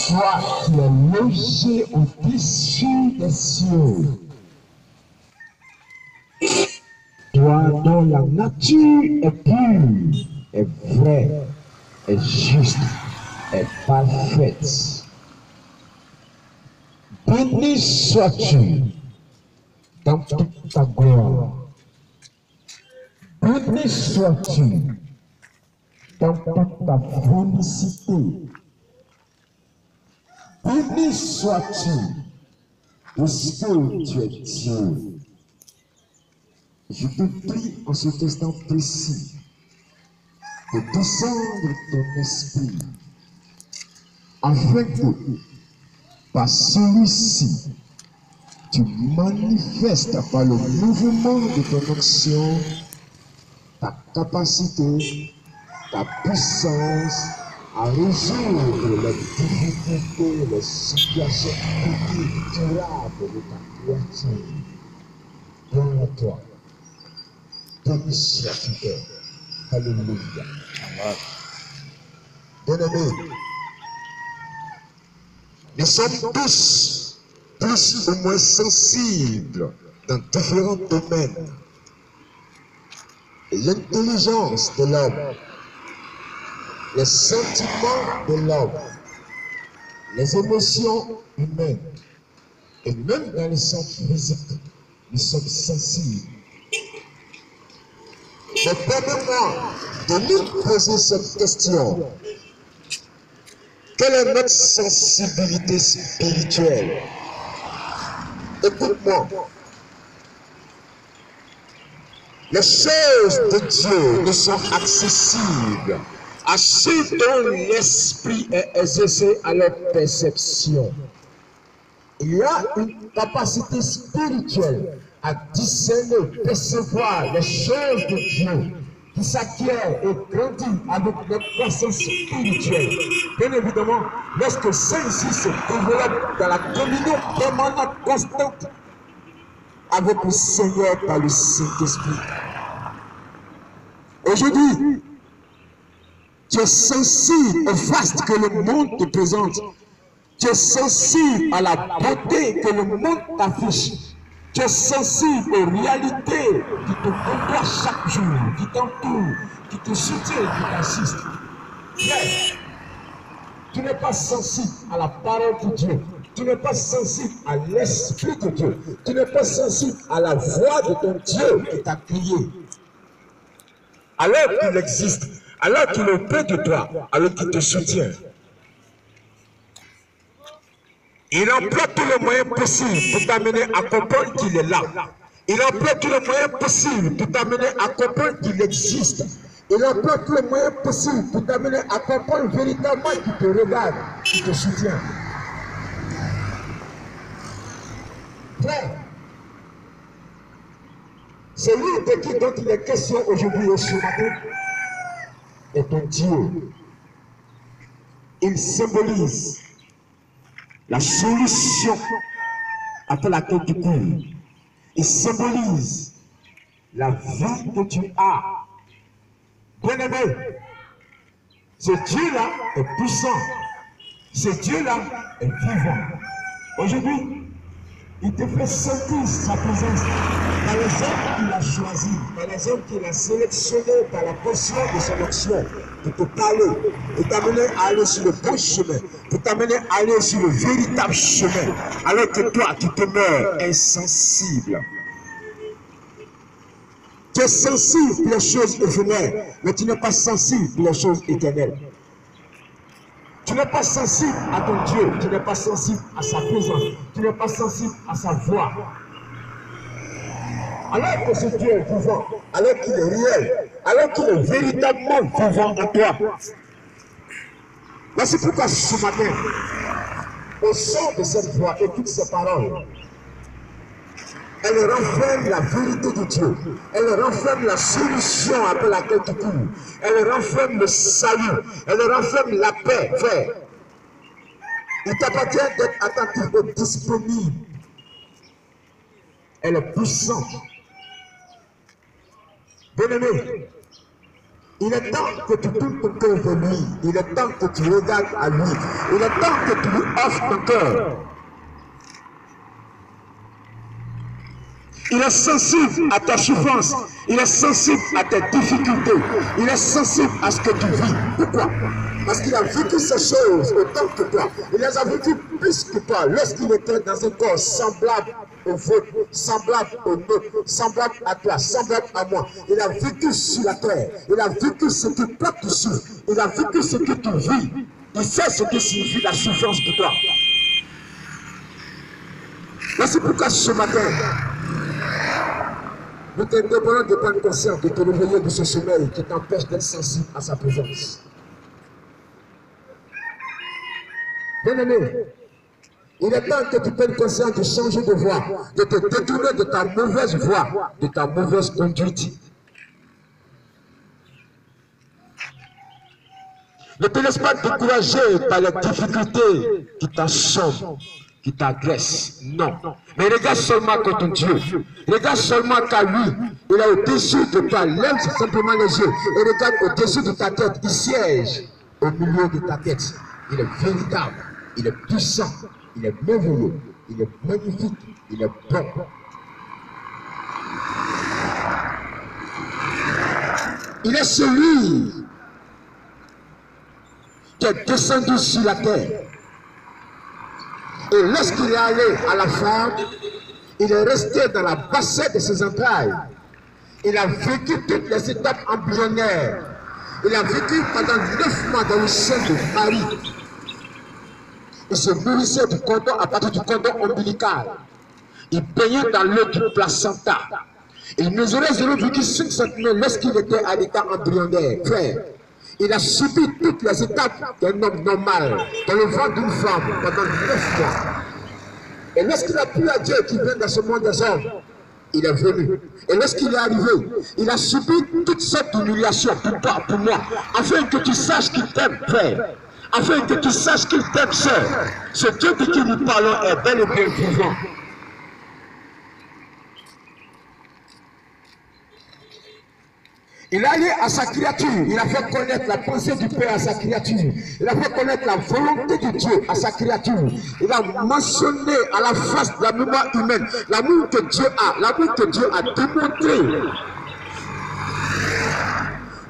Toi qui es logé au-dessus des cieux. Toi dont la nature est pure, est vraie, est juste, est parfaite. Béni sois-tu dans toute ta gloire. Béni sois-tu dans toute ta félicité. Béni sois-tu parce que tu es Dieu. Je te prie en cet instant précis de descendre ton esprit afin que par celui-ci tu manifestes par le mouvement de ton action ta capacité, ta puissance à résoudre les difficultés, les situations durables de ta créature. Gloire à toi. Béni sois-tu, Père. Alléluia. Bien-aimés, nous sommes tous plus ou moins sensibles dans différents domaines. L'intelligence de l'homme, les sentiments de l'homme, les émotions humaines, et même dans les sens physiques, nous sommes sensibles. Mais permettez-moi de nous poser cette question. Quelle est notre sensibilité spirituelle? Écoute-moi. Les choses de Dieu ne sont accessibles à ceux dont l'esprit est exercé à leur perception. Il y a une capacité spirituelle à discerner, percevoir les choses de Dieu qui s'acquiert et grandit avec notre croissance spirituelle. Bien évidemment, lorsque celle-ci se développe dans la communion permanente, constante avec le Seigneur par le Saint-Esprit. Aujourd'hui, tu es sensible au faste que le monde te présente. Tu es sensible à la beauté que le monde t'affiche. Tu es sensible aux réalités qui te côtoient chaque jour, qui t'entourent, qui te soutiennent, qui t'assistent. Mais tu n'es pas sensible à la parole de Dieu. Tu n'es pas sensible à l'esprit de Dieu. Tu n'es pas sensible à la voix de ton Dieu qui t'a crié. Alors qu'il existe, alors qu'il est auprès de toi, alors qu'il te soutient. Il emploie tous les moyens possibles pour t'amener à comprendre qu'il est là. Il emploie tous les moyens possibles pour t'amener à comprendre qu'il existe. Il emploie tous les moyens possibles pour t'amener à comprendre véritablement qu'il te regarde, qu'il te soutient. Frère, celui de qui dont il est question aujourd'hui au ce matin est ton Dieu. Il symbolise la solution à laquelle tu cours. Il symbolise la vie que tu as. Bien-aimé, ce Dieu-là est puissant. Ce Dieu-là est vivant. Aujourd'hui, il te fait sentir sa présence par les hommes qu'il a choisis, par les hommes qu'il a sélectionnés par la portion de son action, pour te parler, pour t'amener à aller sur le bon chemin, pour t'amener à aller sur le véritable chemin, alors que toi, tu demeures insensible. Tu es sensible pour les choses éphémères, mais tu n'es pas sensible pour les choses éternelles. Tu n'es pas sensible à ton Dieu, tu n'es pas sensible à sa présence, tu n'es pas sensible à sa voix. Alors que ce Dieu est vivant, alors qu'il est réel, alors qu'il est véritablement vivant en toi. Voici pourquoi ce matin, au son de cette voix, écoute ces paroles. Elle renferme la vérité de Dieu. Elle renferme la solution après laquelle tu cours. Elle renferme le salut. Elle renferme la paix. Frère, il t'appartient d'être attentif et disponible. Elle est puissante. Bien-aimé, Il est temps que tu tournes ton cœur vers lui. Il est temps que tu regardes à lui. Il est temps que tu lui offres ton cœur. Il est sensible à ta souffrance. Il est sensible à tes difficultés. Il est sensible à ce que tu vis. Pourquoi? Parce qu'il a vécu ces choses autant que toi. Il les a vécues plus que toi. Lorsqu'il était dans un corps semblable au vôtre, semblable au nôtre, semblable à toi, semblable à moi. Il a vécu sur la terre. Il a vécu ce que toi tu souffres. Il a vécu ce que tu vis. Il sait ce que signifie la souffrance pour toi. Voici pourquoi ce matin, nous te demandons de prendre conscience de te réveiller de ce sommeil qui t'empêche d'être sensible à sa présence. Bien-aimé, il est temps que tu prennes conscience de changer de voie, de te détourner de ta mauvaise voie, de ta mauvaise conduite. Ne te laisse pas décourager par les difficultés qui t'assomment, qui t'agressent. Non. Mais regarde seulement que ton Dieu. Regarde seulement qu'à lui. Il est au-dessus de toi. Lève simplement les yeux et regarde au-dessus de ta tête. Il siège au milieu de ta tête. Il est véritable. Il est puissant. Il est merveilleux. Il est magnifique. Il est bon. Il est celui qui est descendu sur la terre. Et lorsqu'il est allé à la femme, il est resté dans la bassesse de ses entrailles. Il a vécu toutes les étapes embryonnaires. Il a vécu pendant 9 mois dans le sein de Marie. Il se nourrissait du cordon à partir du cordon ombilical. Il baignait dans l'eau du placenta. Il mesurait 0,5 cm lorsqu'il était à l'état embryonnaire. Frère, il a subi toutes les étapes d'un homme normal dans le ventre d'une femme pendant 9 mois. Et lorsqu'il a plu à Dieu qui vient dans ce monde des hommes, il est venu. Et lorsqu'il est arrivé, il a subi toutes sortes d'humiliations pour toi, pour moi, afin que tu saches qu'il t'aime, frère. Afin que tu saches qu'il t'aime, sœur. Ce Dieu de qui nous parlons est bel et bien vivant. Il a allé à sa créature, il a fait connaître la pensée du Père à sa créature, il a fait connaître la volonté de Dieu à sa créature, il a mentionné à la face de la mémoire humaine l'amour que Dieu a démontré.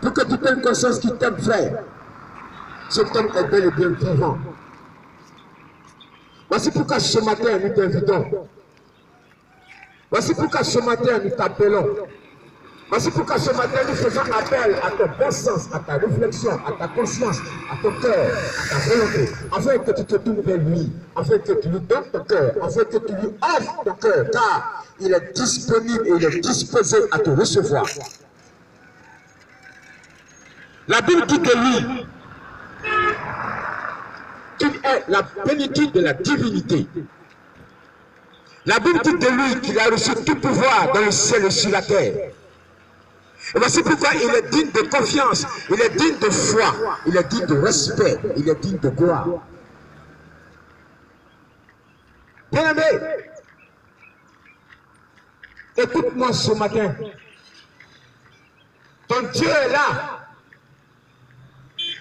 Pour que tu prennes conscience qu'il t'aime, frère, cet homme est bel et bien vivant. Voici pourquoi ce matin nous t'invitons. Voici pourquoi ce matin nous t'appelons. Voici pourquoi ce matin nous faisons appel à ton bon sens, à ta réflexion, à ta conscience, à ton cœur, à ta volonté, afin que tu te tournes vers lui, afin que tu lui donnes ton cœur, afin que tu lui offres ton cœur, car il est disponible et il est disposé à te recevoir. La Bible dit de lui qu'il est la plénitude de la divinité. La Bible dit de lui qu'il a reçu tout pouvoir dans le ciel et sur la terre. Et voici pourquoi il est digne de confiance, il est digne de foi, il est digne de respect, il est digne de gloire. Bien-aimé, écoute-moi ce matin. Ton Dieu est là.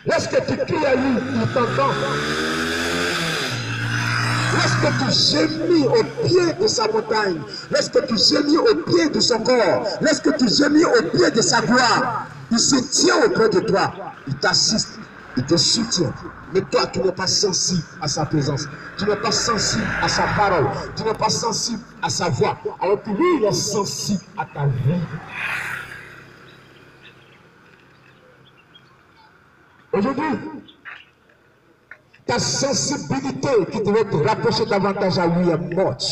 Lorsque tu cries à lui, il t'entend. Lorsque tu gémis au pied de sa montagne, lorsque tu gémis au pied de son corps, lorsque tu gémis au pied de sa gloire, il se tient auprès de toi, il t'assiste, il te soutient. Mais toi, tu n'es pas sensible à sa présence, tu n'es pas sensible à sa parole, tu n'es pas sensible à sa voix, alors que lui, il est sensible à ta vie. Aujourd'hui, ta sensibilité qui devait te rapprocher davantage à lui est morte.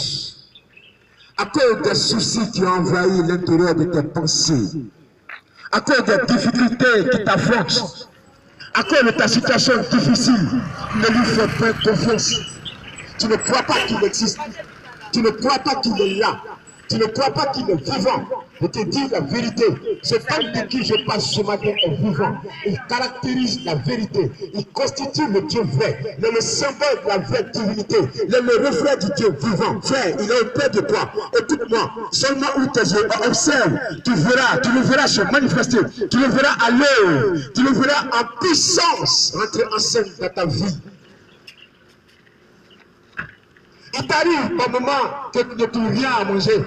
À cause des soucis qui ont envahi l'intérieur de tes pensées. À cause des difficultés qui t'affrontent. À cause de ta situation difficile, ne lui fais pas confiance. Tu ne crois pas qu'il existe. Tu ne crois pas qu'il est là. Tu ne crois pas qu'il est vivant. Je te dis la vérité. Cet homme de qui je parle ce matin est vivant. Il caractérise la vérité. Il constitue le Dieu vrai. Il est le symbole de la vraie divinité. Il est le reflet du Dieu vivant. Frère, il est auprès de toi. Écoute-moi. Seulement où tes yeux observent, tu le verras se manifester. Tu le verras à l'œuvre. Tu le verras en puissance rentrer en scène dans ta vie. Il t'arrive un moment que tu ne trouves rien à manger.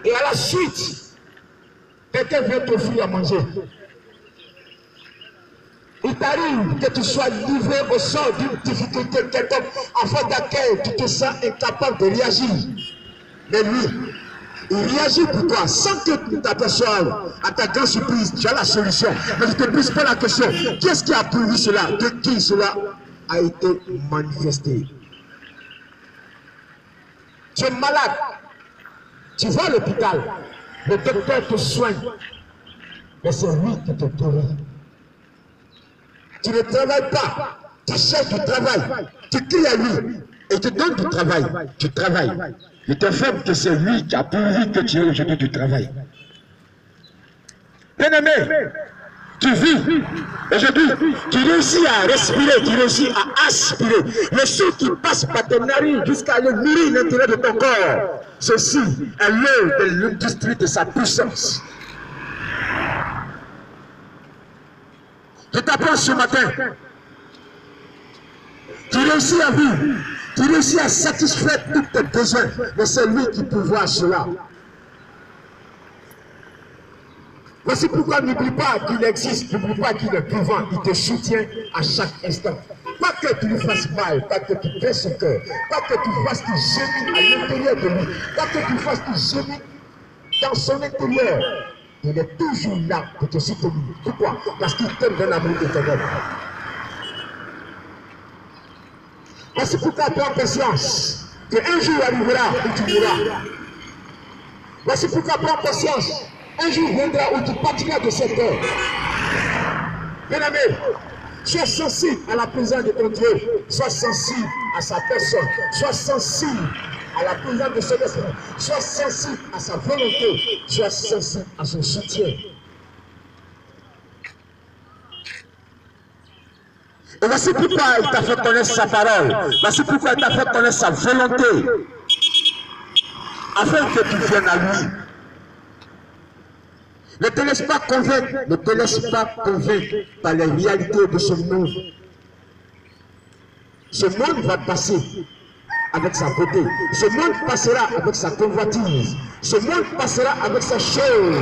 Et à la suite, quelqu'un vient t'offrir à manger. Il t'arrive que tu sois livré au sort d'une difficulté quelconque, afin laquelle tu te sens incapable de réagir. Mais lui, il réagit pour toi sans que tu t'aperçoives. À ta grande surprise, tu as la solution. Mais tu ne te poses pas la question. Qu'est-ce qui a pourvu cela? De qui cela a été manifesté? Tu es malade, tu vas à l'hôpital, le docteur te soigne, mais c'est lui qui te guérit. Tu ne travailles pas, tu cherches du travail, tu cries à lui et tu donnes du travail, tu travailles. Je t'informe que c'est lui qui a pourvu que tu aies aujourd'hui du travail. Bien-aimé, tu vis, aujourd'hui, tu réussis à respirer, tu réussis à aspirer. Le souffle qui passe par tes narines jusqu'à le nourrir l'intérieur de ton corps. Ceci est l'œuvre de l'industrie de sa puissance. Je t'apprends ce matin. Tu réussis à vivre, tu réussis à satisfaire tous tes besoins, mais c'est lui qui pourvoit cela. Voici pourquoi n'oublie pas qu'il existe, n'oublie pas qu'il est vivant, il te soutient à chaque instant. Pas que tu lui fasses mal, pas que tu baisses son cœur, pas que tu fasses du génie à l'intérieur de lui, pas que tu fasses du génie dans son intérieur. Il est toujours là pour te soutenir. Pourquoi? Parce qu'il t'aime d'un amour éternel. Voici pourquoi prends patience, qu'un jour arrivera où tu mourras. Voici pourquoi prends patience. Un jour viendra où tu partiras de cette terre. Bien-aimé, sois sensible à la présence de ton Dieu. Sois sensible à sa personne. Sois sensible à la présence de son esprit. Sois sensible à sa volonté. Sois sensible à son soutien. Et voici pourquoi il t'a fait connaître sa parole. Voici pourquoi il t'a fait connaître sa volonté. Afin que tu viennes à lui. Ne te laisse pas convaincre, ne te laisse pas convaincre par les réalités de ce monde. Ce monde va passer avec sa beauté. Ce monde passera avec sa convoitise. Ce monde passera avec sa chose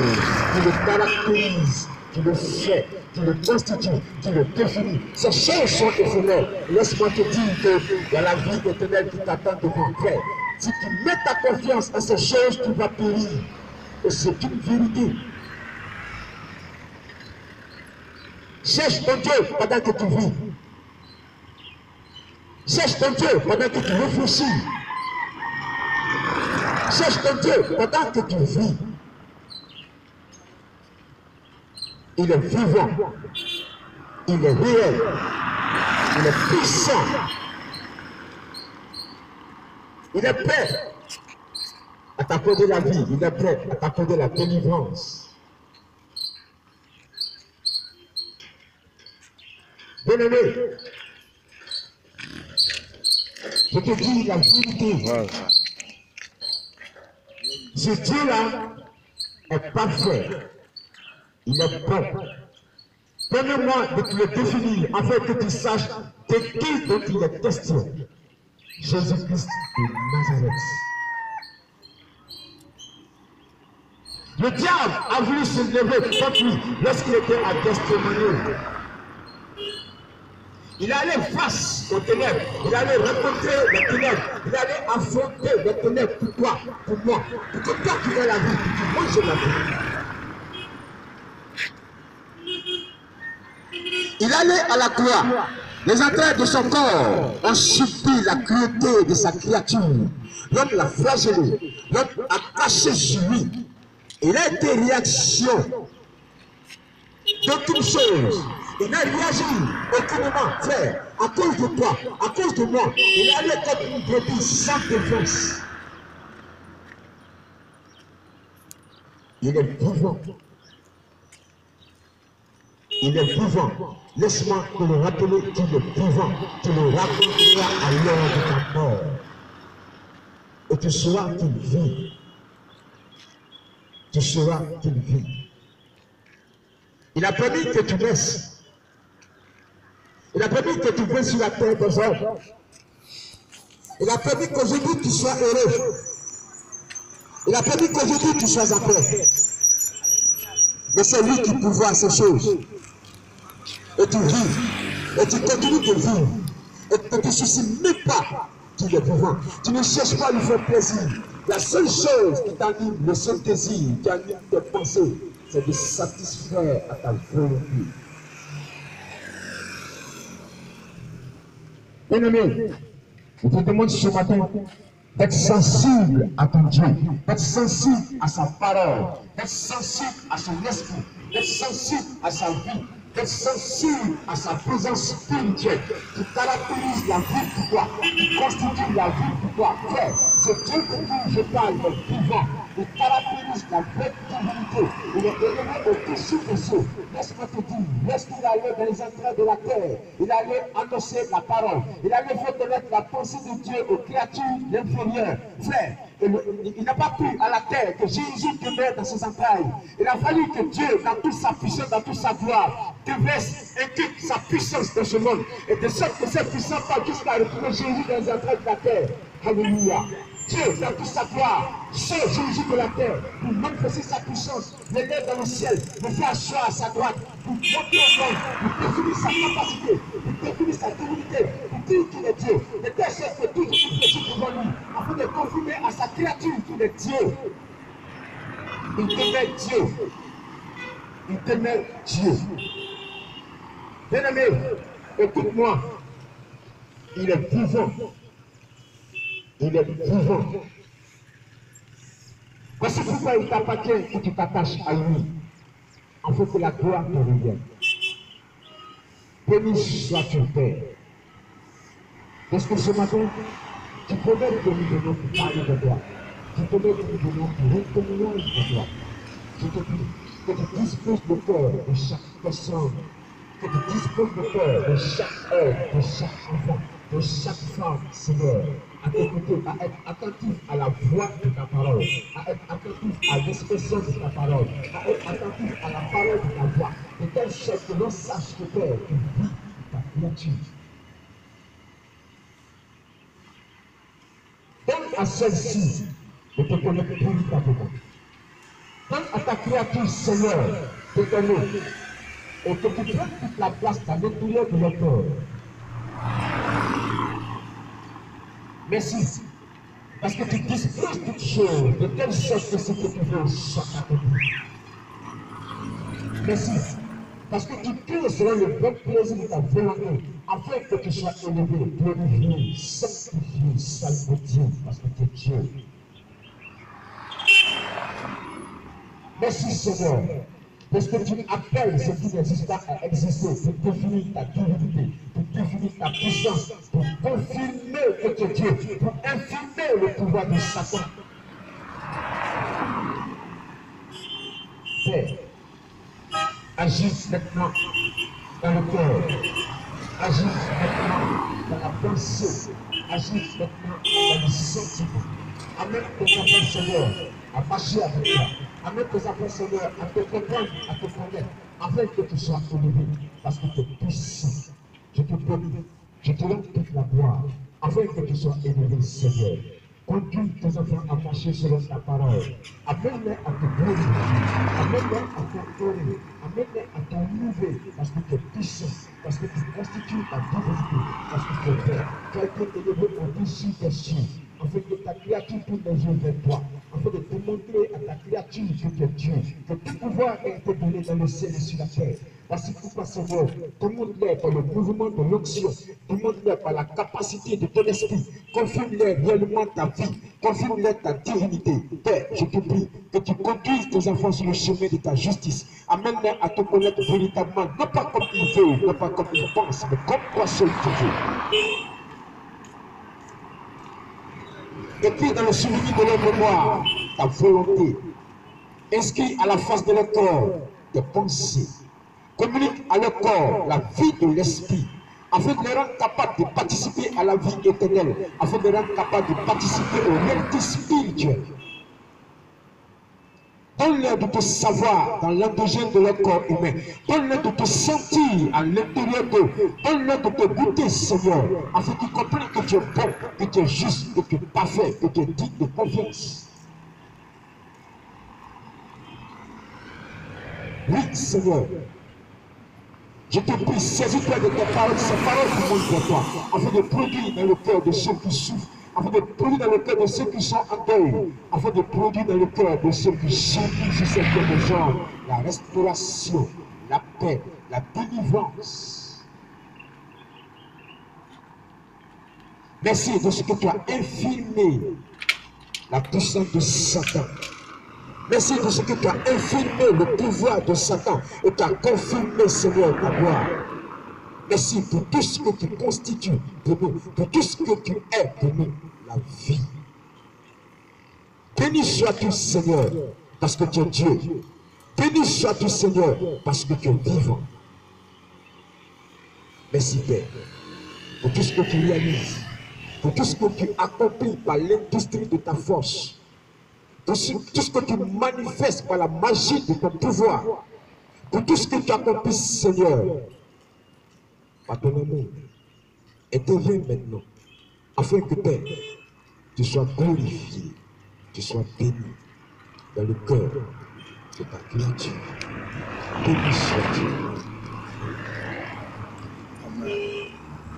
qui le caractérise, qui le fait, qui le constitue, qui le définit. Ces choses sont éphémères. Laisse-moi te dire qu'il y a la vie éternelle qui t'attend devant toi. Si tu mets ta confiance à ces choses, tu vas périr. Et c'est une vérité. Cherche ton Dieu pendant que tu vis. Cherche ton Dieu pendant que tu réfléchis. Cherche ton Dieu pendant que tu vis. Il est vivant. Il est réel. Il est puissant. Il est prêt à t'accorder la vie. Il est prêt à t'accorder la délivrance. Bien-aimé, je te dis la vérité. Ce Dieu-là est parfait. Il est bon. Permets-moi de te le définir afin que tu saches de qui dont il est question. Jésus-Christ de Nazareth. Le diable a voulu se lever contre lui lorsqu'il était à Gethsémani. Il allait face aux ténèbres, il allait rencontrer les ténèbres, il allait affronter les ténèbres pour toi, pour moi, pour que toi qui aies la vie, pour que moi j'ai la vie. Il allait à la croix, les entrailles de son corps ont subi la cruauté de sa créature. L'homme l'a flagellé, l'homme a caché sur lui. Il a été réaction d'aucune chose. Il n'a réagi aucunement, frère, à cause de toi, à cause de moi. Il allait comme une brebis sans défense. Il est vivant. Il est vivant. Laisse-moi te le rappeler qu'il est vivant. Tu le rappelleras à l'heure de ta mort. Et tu sauras qu'il vit. Tu sauras qu'il vit. Il a permis que tu naisses. Il a permis que tu viennes sur la terre des hommes. Il a permis qu'aujourd'hui tu sois heureux. Il a permis qu'aujourd'hui tu sois en paix. Mais c'est lui qui pourvoit ces choses. Et tu vis. Et tu continues de vivre. Et tu ne te soucies même pas qu'il est vivant. Tu ne cherches pas à lui faire plaisir. La seule chose qui t'anime, le seul désir qui anime tes pensées, c'est de satisfaire à ta volonté. Bien-aimé, je te demande ce matin d'être sensible à ton Dieu, d'être sensible à sa parole, d'être sensible à son esprit, d'être sensible à sa vie, d'être sensible à sa présence spirituelle qui caractérise la vie pour toi, qui constitue la vie pour toi. Frère, c'est Dieu pour qui je parle, le vivant. Il caractérise la vraie divinité. Il est élevé au-dessus des cieux. Laisse-moi te dire, laisse-t-il aller dans les entrailles de la terre. Il allait annoncer la parole. Il allait faire connaître la pensée de Dieu aux créatures inférieures. Frère, il n'a pas pris à la terre que Jésus demeure dans ses entrailles. Il a fallu que Dieu, dans toute sa puissance, dans toute sa gloire, déverse et quitte sa puissance dans ce monde. Et de sorte que cette puissance va jusqu'à retrouver Jésus dans les entrailles de la terre. Alléluia. Dieu, dans toute sa gloire, sort Jésus de la terre pour manifester sa puissance, l'élever dans le ciel, le faire asseoir à sa droite, pour montrer au monde, pour définir sa capacité, pour définir sa divinité, pour dire qu'il est Dieu. De telle sorte que tout est petit devant lui, afin de confirmer à sa créature qu'il est Dieu. Il demeure Dieu. Il demeure Dieu. Bien-aimé, écoute-moi. Il est vivant. Il est vivant. Voici pourquoi il t'appartient que tu t'attaches à lui. Afin que la gloire te revienne. Béni soit ton Père. Parce que ce matin, tu promets de nous donner pour parler de toi. Tu promets de nous donner pour témoignage de toi. Je te dis que tu disposes le cœur de chaque personne. Que tu disposes le cœur de chaque homme, de chaque enfant, de chaque femme, Seigneur, à t'écouter, à être attentif à la voix de ta parole, à être attentif à l'expression de ta parole, à être attentif à la parole de ta voix, de telle sorte que l'on sache que Père, tu vis ta créature. Donne à celle-ci de te connaître véritablement. Donne à ta créature, Seigneur, de t'aimer, et que tu prennes toute la place dans l'intérieur de leur cœur. Merci, parce que tu disposes toutes choses de telle sorte que ce que tu veux soit accompli. Merci, parce que tu crées selon le bon plaisir de ta volonté, afin que tu sois élevé, glorifié, sanctifié, salvé, parce que tu es Dieu. Merci Seigneur, parce que tu appelles ce qui n'existe pas à exister, pour définir ta divinité, pour définir ta puissance, pour confirmer que tu es Dieu, pour infirmer le pouvoir de Satan. Père, agis maintenant dans le cœur, agis maintenant dans la pensée, agis maintenant dans le sentiment. Amène tes enfants, Seigneur, à marcher avec toi. Amène tes enfants, Seigneur, à te comprendre, à te connaître, afin que tu sois élevé, parce que tu es puissant. Je te bénis, je te rends toute la gloire, afin que tu sois élevé, Seigneur. Conduis tes enfants à marcher selon ta parole. Amène-les à te glorifier, amène-les à t'honorer, amène-les à t'enlever, parce que tu es puissant, parce que tu constitues ta divinité, parce que tu es Père. Tu as été élevé au-dessus des cieux, afin que ta créature tourne les yeux vers toi, afin de démontrer à ta créature que tu es Dieu, que tout pouvoir a été donné dans le ciel et sur la terre. Parce que pourquoi, Seigneur, commande-les par le mouvement de l'onction, commande-les par la capacité de ton esprit, confirme-les réellement ta vie, confirme-les ta divinité. Père, je te prie que tu conduises tes enfants sur le chemin de ta justice, amène-les à te connaître véritablement, non pas comme ils veulent, non pas comme ils pensent, mais comme toi seul tu veux. Et puis dans le souvenir de leur mémoire, ta volonté, inscrit à la face de leur corps des pensées, communique à leur corps la vie de l'esprit, afin de les rendre capables de participer à la vie éternelle, afin de les rendre capables de participer aux réalités spirituelles. Donne-leur de te savoir dans l'endogène de leur corps humain. Donne-leur de te sentir à l'intérieur d'eux. Donne-leur de te goûter, Seigneur, afin qu'ils comprennent que tu es bon, que tu es juste, que tu es parfait, que tu es digne de confiance. Oui, Seigneur. Je te prie, saisis-toi de tes paroles, ces paroles qui montent pour toi, afin de produire dans le cœur de ceux qui souffrent, afin de produire dans le cœur de ceux qui sont en deuil, afin de produire dans le cœur de ceux qui chantent sur cette terre de genre la restauration, la paix, la délivrance. Merci de ce que tu as infirmé la puissance de Satan. Merci de ce que tu as infirmé le pouvoir de Satan et tu as confirmé, Seigneur, ta gloire. Merci pour tout ce que tu constitues pour nous, pour tout ce que tu es pour nous, la vie. Béni sois-tu, Seigneur, parce que tu es Dieu. Béni sois-tu, Seigneur, parce que tu es vivant. Merci, Père, pour tout ce que tu réalises, pour tout ce que tu accomplis par l'industrie de ta force. Pour tout ce que tu manifestes par la magie de ton pouvoir, pour tout ce que tu accomplis, Seigneur, par ton amour, interviens maintenant, afin que, Père, tu sois glorifié, tu sois béni dans le cœur de ta créature. Béni sois-tu.